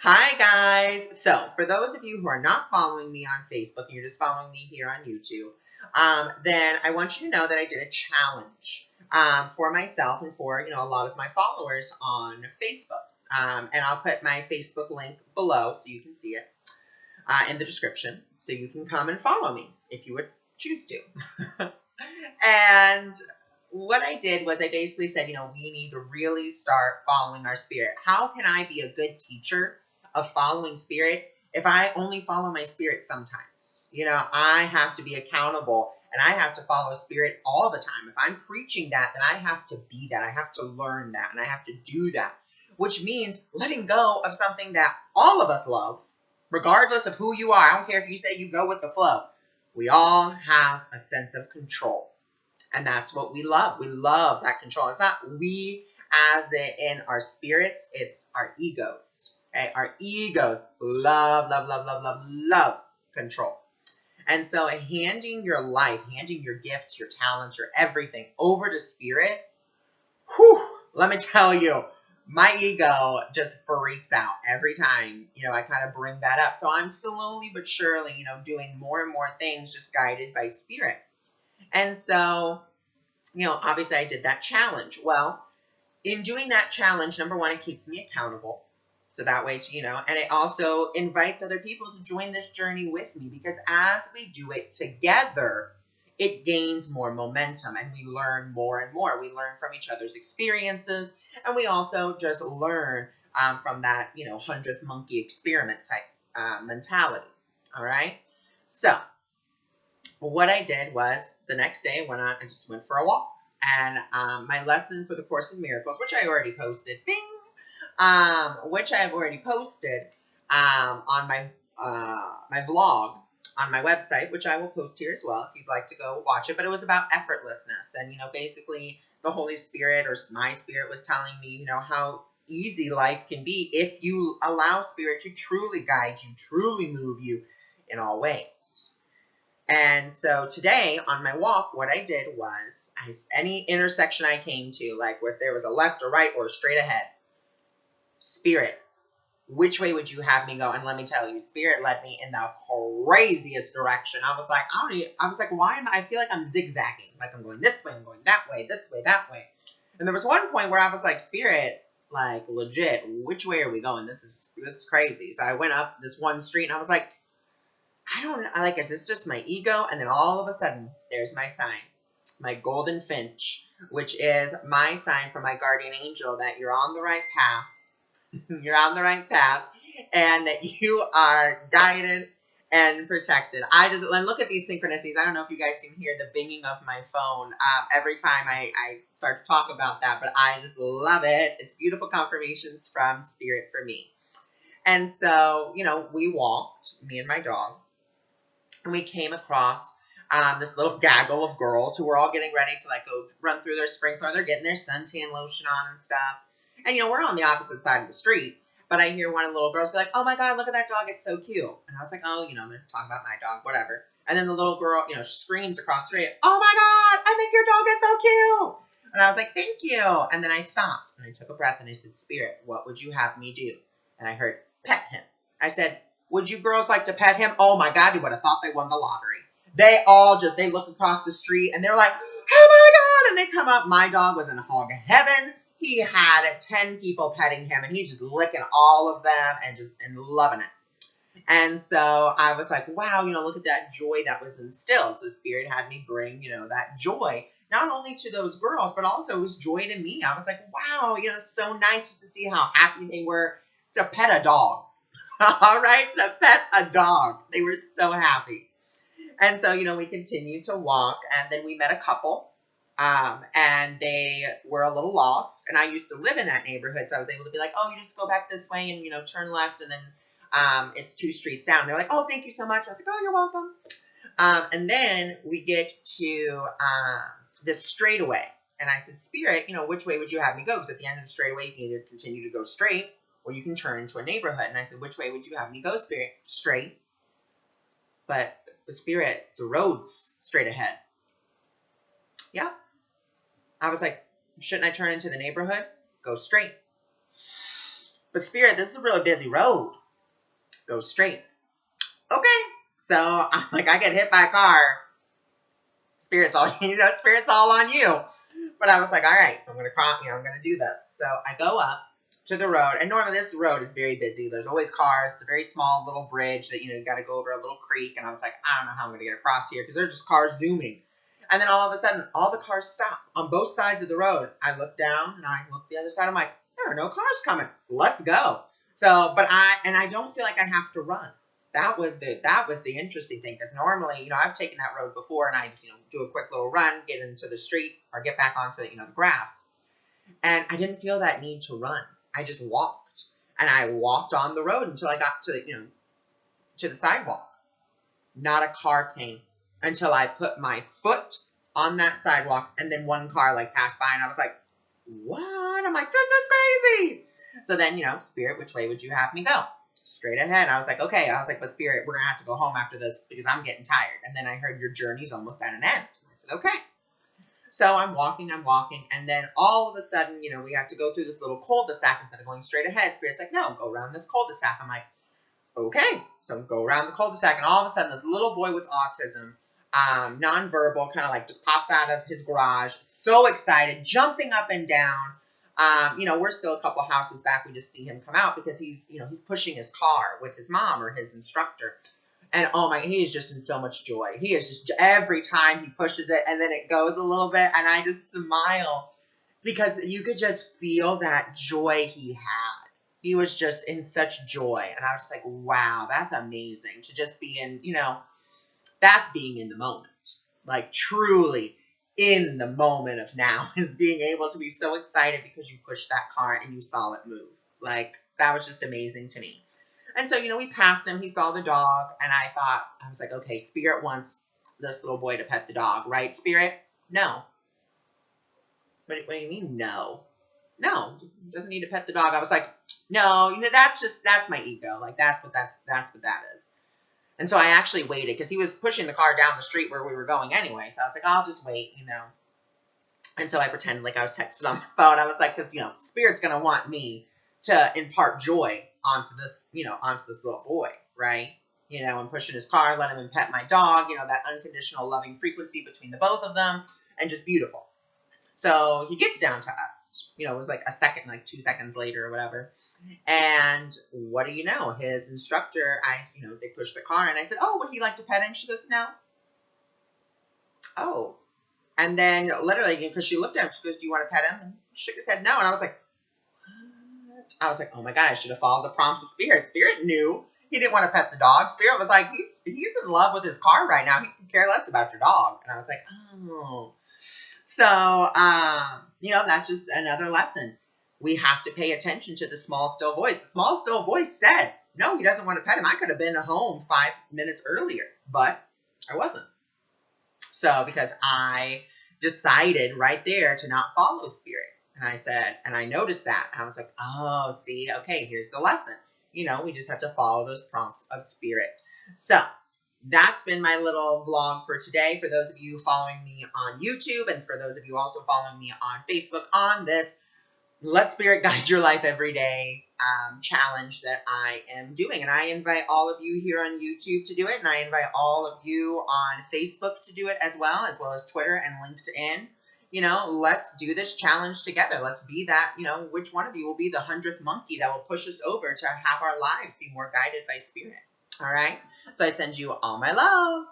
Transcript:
Hi, guys. So, for those of you who are not following me on Facebook and you're just following me here on YouTube, then I want you to know that I did a challenge for myself and for a lot of my followers on Facebook. And I'll put my Facebook link below so you can see it in the description, so you can come and follow me if you would choose to. And what I did was I basically said, we need to really start following our spirit. How can I be a good teacher of following spirit if I only follow my spirit sometimes? I have to be accountable and I have to follow spirit all the time. If I'm preaching that, then I have to be that. I have to learn that and I have to do that, which means letting go of something that all of us love, regardless of who you are. I don't care if you say you go with the flow. We all have a sense of control. And that's what we love. We love that control. It's not we as in our spirits. It's our egos. Okay? Our egos love, love, love, love, love, love control. And so handing your life, handing your gifts, your talents, your everything over to spirit, let me tell you, my ego just freaks out every time, I kind of bring that up. So I'm slowly but surely, doing more and more things just guided by spirit. And so, obviously I did that challenge. Well, in doing that challenge, number one, it keeps me accountable. So that way, and it also invites other people to join this journey with me, because as we do it together, it gains more momentum and we learn more and more. We learn from each other's experiences, and we also just learn from that, 100th monkey experiment type mentality. All right. So what I did was the next day I just went for a walk, and my lesson for the Course in Miracles, which I already posted, which I've already posted on my my vlog on my website, which I will post here as well if you'd like to go watch it. But it was about effortlessness, and basically the Holy Spirit, or my spirit, was telling me how easy life can be if you allow spirit to truly guide you, truly move you in all ways. And so today on my walk, what I did was, any intersection I came to, like where there was a left or right or straight ahead, spirit, which way would you have me go? And let me tell you, spirit led me in the craziest direction. I was like, why I feel like I'm zigzagging. Like I'm going this way, I'm going that way, this way, that way. And there was one point where I was like, spirit, like legit, which way are we going? This is crazy. So I went up this one street and I was like, I don't know, is this just my ego? And then all of a sudden, there's my sign, my golden finch, which is my sign from my guardian angel that you're on the right path. You're on the right path, and that you are guided and protected. And look at these synchronicities. I don't know if you guys can hear the binging of my phone every time I start to talk about that, but I just love it. It's beautiful confirmations from spirit for me. And so, we walked, me and my dog, and we came across this little gaggle of girls who were all getting ready to go run through their sprinkler. They're getting their suntan lotion on and stuff. And, we're on the opposite side of the street. But I hear one of the little girls be like, oh, my God, look at that dog. It's so cute. And I was like, oh, they're talking about my dog, whatever. And then the little girl, screams across the street, oh, my God, I think your dog is so cute. And I was like, thank you. And then I stopped and I took a breath and I said, spirit, what would you have me do? And I heard, pet him. I said, would you girls like to pet him? Oh, my God, you would have thought they won the lottery. They all they look across the street and they're like, oh, my God. And they come up. My dog was in hog heaven. He had 10 people petting him, and he's just licking all of them and loving it. And so I was like, wow, look at that joy that was instilled. So spirit had me bring, that joy, not only to those girls, but also it was joy to me. I was like, wow, it's so nice just to see how happy they were to pet a dog. All right, to pet a dog. They were so happy. And so, we continued to walk, and then we met a couple. And they were a little lost, and I used to live in that neighborhood, so I was able to be like, oh, you just go back this way and, turn left, and then, it's 2 streets down. They're like, oh, thank you so much. I was like, oh, you're welcome. And then we get to, this straightaway, and I said, spirit, which way would you have me go? Because at the end of the straightaway, you can either continue to go straight, or you can turn into a neighborhood. And I said, which way would you have me go, spirit? Straight. But the spirit, the road's straight ahead. Yeah. I was like, shouldn't I turn into the neighborhood? Go straight. but Spirit, this is a really busy road. Go straight. Okay. So I'm like, I get hit by a car. Spirit's all, Spirit's all on you. But I was like, all right, so I'm going to cross, I'm going to do this. So I go up to the road, and normally this road is very busy. There's always cars. It's a very small little bridge that, you got to go over a little creek. And I was like, I don't know how I'm going to get across here because there's just cars zooming. And then all of a sudden, all the cars stop on both sides of the road. I look down and I look the other side. I'm like, there are no cars coming. Let's go. So, I don't feel like I have to run. That was the interesting thing, because normally, I've taken that road before and I just, do a quick little run, get into the street or get back onto, the grass. And I didn't feel that need to run. I just walked, and I walked on the road until I got to, to the sidewalk. Not a car came until I put my foot on that sidewalk, and then one car passed by and I was like, what? I'm like, this is crazy. So then, Spirit, which way would you have me go? Straight ahead. I was like, okay. I was like, but Spirit, we're going to have to go home after this because I'm getting tired. And then I heard your journey's almost at an end. I said, okay. So I'm walking. And then all of a sudden, we have to go through this little cul-de-sac instead of going straight ahead. Spirit's like, no, go around this cul-de-sac. I'm like, okay. So go around the cul-de-sac. And all of a sudden, this little boy with autism, nonverbal, kind of just pops out of his garage. So excited, jumping up and down. We're still a couple houses back. We just see him come out because he's pushing his car with his mom or his instructor. And oh my, he is just in so much joy. He is just, every time he pushes it and then it goes a little bit, and I just smile because you could just feel that joy he had. He was just in such joy. And I was just like, wow, that's amazing to just be in, that's being in the moment. Like truly in the moment of now is being able to be so excited because you pushed that car and you saw it move. Like, that was just amazing to me. And so, we passed him. He saw the dog. And I was like, okay, Spirit wants this little boy to pet the dog, right, Spirit? No. What do you mean, no? No, doesn't need to pet the dog. I was like, no, that's my ego. Like, that's what that is. And so I actually waited because he was pushing the car down the street where we were going anyway. So I was like, I'll just wait, And so I pretended like I was texting on my phone. I was like, because, Spirit's going to want me to impart joy onto this little boy, right? And pushing his car, letting him pet my dog, that unconditional loving frequency between the both of them, and just beautiful. So he gets down to us, it was like a second, like 2 seconds later or whatever. And what do you know? His instructor, they pushed the car and I said, oh, would he like to pet him? She goes, no. Oh. And then literally, because she looked at him, she goes, do you want to pet him? And he shook his head no. And I was like, what? I was like, oh my God, I should have followed the prompts of Spirit. Spirit knew he didn't want to pet the dog. Spirit was like, he's in love with his car right now. He can care less about your dog. And I was like, oh. So, that's just another lesson. We have to pay attention to the small, still voice. The small, still voice said, no, he doesn't want to pet him. I could have been home 5 minutes earlier, but I wasn't. So because I decided right there to not follow Spirit. And I said, and I noticed that. And I was like, oh, see, okay, here's the lesson. We just have to follow those prompts of Spirit. So that's been my little vlog for today. For those of you following me on YouTube, and for those of you also following me on Facebook on this Let Spirit Guide Your Life Every Day challenge that I am doing. And I invite all of you here on YouTube to do it. And I invite all of you on Facebook to do it as well as Twitter and LinkedIn. Let's do this challenge together. Let's be that, which one of you will be the 100th monkey that will push us over to have our lives be more guided by Spirit. All right. So I send you all my love.